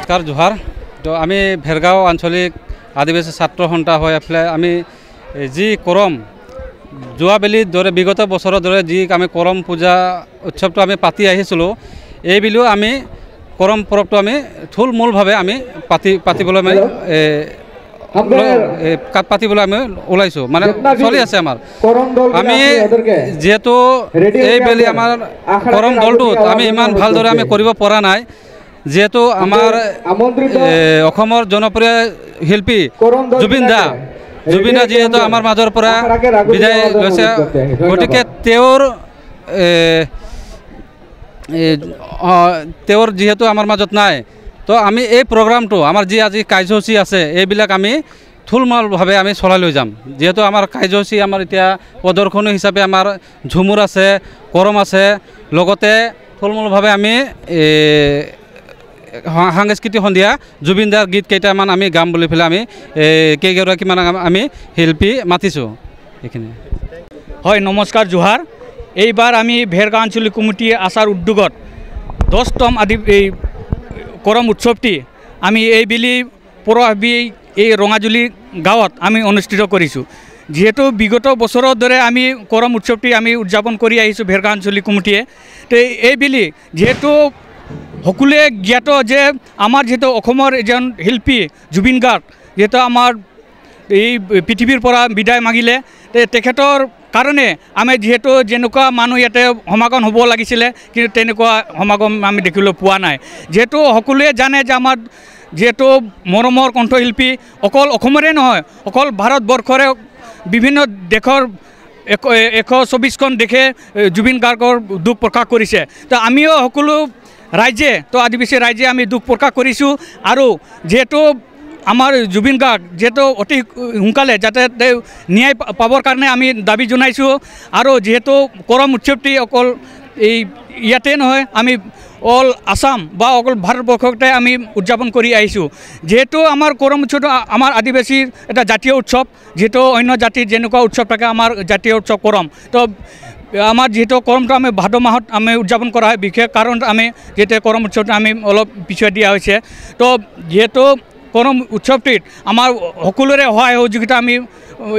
নমস্কাৰ জোহাৰ তো আমি ভেৰগাঁও আঞ্চলিক আদিবাসী ছাত্ৰ সন্থা হৈ পেলাই আমি যি কৰম যোৱাবেলি দৰে বিগত বছৰৰ দৰে যি আমি কৰম পূজা উৎসৱটো আমি পাতি আহিছিলোঁ এইবিলিও আমি কৰম পৰৱটো আমি থুলমূলভাৱে আমি পাতিবলৈ আমি ওলাইছোঁ মানে চলি আছে আমাৰ আমি যিহেতু এইবেলি আমাৰ কৰম দলটোত আমি ইমান ভালদৰে আমি কৰিব পৰা নাই যেহেতু আমাৰ অসমৰ জনপ্ৰিয় শিল্পী জুবিন দা যেহেতু আমাৰ মাজৰ পৰা বিদায় লৈছে গতিকে তেওঁৰ যিহেতু আমাৰ মাজত নাই তো আমি এই প্ৰগ্ৰামটো আমাৰ যি আজি কাৰ্যসূচী আছে এইবিলাক আমি থুলমূলভাৱে আমি চলাই লৈ যাম যেহেতু আমাৰ কাৰ্যসূচী আমাৰ এতিয়া প্ৰদৰ্শনী হিচাপে আমাৰ ঝুমুৰ আছে কৰম আছে লগতে থুলমূলভাৱে আমি সাংস্কৃতিক সন্ধিয়া জুবিন দাৰ গীত কেইটামান আমি গাম বুলি পেলাই আমি কেইগৰাকীমান আমি শিল্পী মাতিছোঁ এইখিনি হয় নমস্কাৰ জোহাৰ এইবাৰ আমি ভেৰগাঁও আঞ্চলিক কমিটি আচাৰ উদ্যোগত 10তম এই কৰম উৎসৱটি আমি এইবেলি পৰহি এই ৰঙাজুলি গাঁৱত আমি অনুষ্ঠিত কৰিছোঁ যেহেতু বিগত বছৰৰ দৰে আমি কৰম উৎসৱটি আমি উদযাপন কৰি আহিছোঁ ভেৰগাঁও আঞ্চলিক কমিটিয়ে তো এইবেলি যেহেতু সকলোৱে জ্ঞাত যে আমাৰ যেহেতু অসমৰ এজন শিল্পী জুবিন গাৰ্গ যেহেতু আমাৰ এই পৃথিৱীৰ পৰা বিদায় মাগিলে তেখেতৰ কাৰণে আমি যেহেতু যেনেকুৱা মানুহ ইয়াতে সমাগম হ'ব লাগিছিলে কিন্তু তেনেকুৱা সমাগম আমি দেখিবলৈ পোৱা নাই যেহেতু সকলোৱে জানে যে আমাৰ যেহেতু মৰমৰ কণ্ঠশিল্পী অকল অসমৰে নহয় অকল ভাৰতবৰ্ষৰে বিভিন্ন দেশৰ 124খন দেশে জুবিন গাৰ্গৰ দুখ প্ৰকাশ কৰিছে তো আমিও সকলো ৰাইজে তো আদিবাসী ৰাইজে আমি দুখ প্ৰকাশ কৰিছোঁ আৰু যেহেতু আমাৰ জুবিন গাৰ্গ যেহেতু অতি সোনকালে যাতে ন্যায় পাবৰ কাৰণে আমি দাবী জনাইছোঁ আৰু যেহেতু কৰম উৎসৱটি অকল এই ইয়াতে নহয় আমি অল আসাম বা অকল ভাৰতবৰ্ষতে আমি উদযাপন কৰি আহিছোঁ যেহেতু আমাৰ কৰম উৎসৱটো আমাৰ আদিবাসীৰ এটা জাতীয় উৎসৱ যেহেতু অন্য জাতিৰ যেনেকুৱা উৎসৱ থাকে আমাৰ জাতীয় উৎসৱ কৰম তো আমাৰ যেহেতু কৰমটো আমি ভাদ মাহত আমি উদযাপন কৰা হয় বিশেষ কাৰণ আমি যেহেতু কৰম উৎসৱটো আমি অলপ পিছুৱাই দিয়া হৈছে তো যেহেতু কৰম উৎসৱটিত আমাৰ সকলোৰে সহায় সহযোগিতা আমি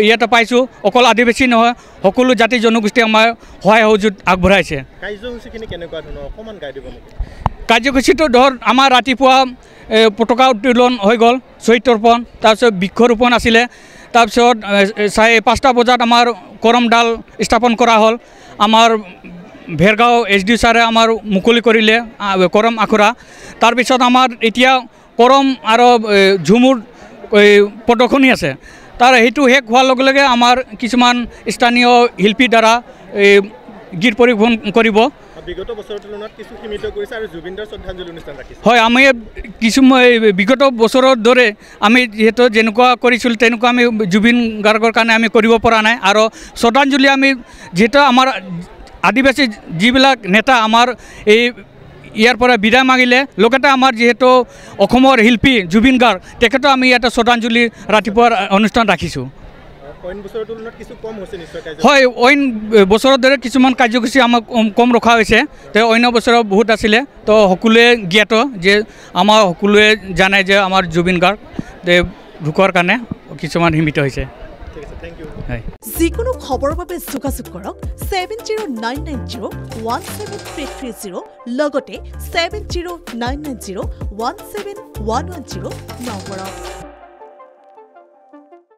ইয়াতে পাইছোঁ অকল আদিবাসী নহয় সকলো জাতি জনগোষ্ঠী আমাৰ সহায় সহযোগ আগবঢ়াইছে কাৰ্যসূচীটো ধৰ আমাৰ ৰাতিপুৱা পতাকা উত্তোলন হৈ গ'ল শ্বহীদ তৰ্পণ তাৰপিছত বৃক্ষৰোপণ আছিলে তাৰপিছত 5টা বজাত আমাৰ কৰমডাল স্থাপন কৰা হ'ল আমাৰ ভেৰগাঁও SDO ছাৰে আমাৰ মুকলি কৰিলে কৰম আখৰা তাৰপিছত আমাৰ এতিয়া কৰম আৰু ঝুমুৰ প্ৰদৰ্শনী আছে তাৰ সেইটো শেষ হোৱাৰ লগে লগে আমাৰ কিছুমান স্থানীয় শিল্পীৰ দ্বাৰা গীত পৰিৱেশন কৰিব হয় আমি বিগত বছৰৰ দৰে আমি যেহেতু যেনেকুৱা কৰিছিলোঁ তেনেকুৱা আমি জুবিন গাৰ্গৰ কাৰণে আমি কৰিব পৰা নাই আৰু শ্ৰদ্ধাঞ্জলি আমি যেহেতু আমাৰ আদিবাসী যিবিলাক নেতা আমাৰ এই ইয়াৰ পৰা বিদায় মাগিলে লগতে আমাৰ যেহেতু অসমৰ শিল্পী জুবিন গাৰ্গ তেখেতক আমি ইয়াতে শ্ৰদ্ধাঞ্জলি ৰাতিপুৱাৰ অনুষ্ঠান ৰাখিছোঁ হয় অইন বছৰৰ দৰে কিছুমান কাৰ্যসূচী আমাক কম ৰখা হৈছে তো অন্য বছৰত বহুত আছিলে তো সকলোৱে জ্ঞাত যে আমাৰ সকলোৱে জানে যে আমাৰ জুবিন গাৰ্গ ঢুকোৱাৰ কাৰণে কিছুমান সীমিত হৈছে যিকোনো খবৰৰ বাবে যোগাযোগ কৰক 7099017330 লগতে 7099017110 নম্বৰত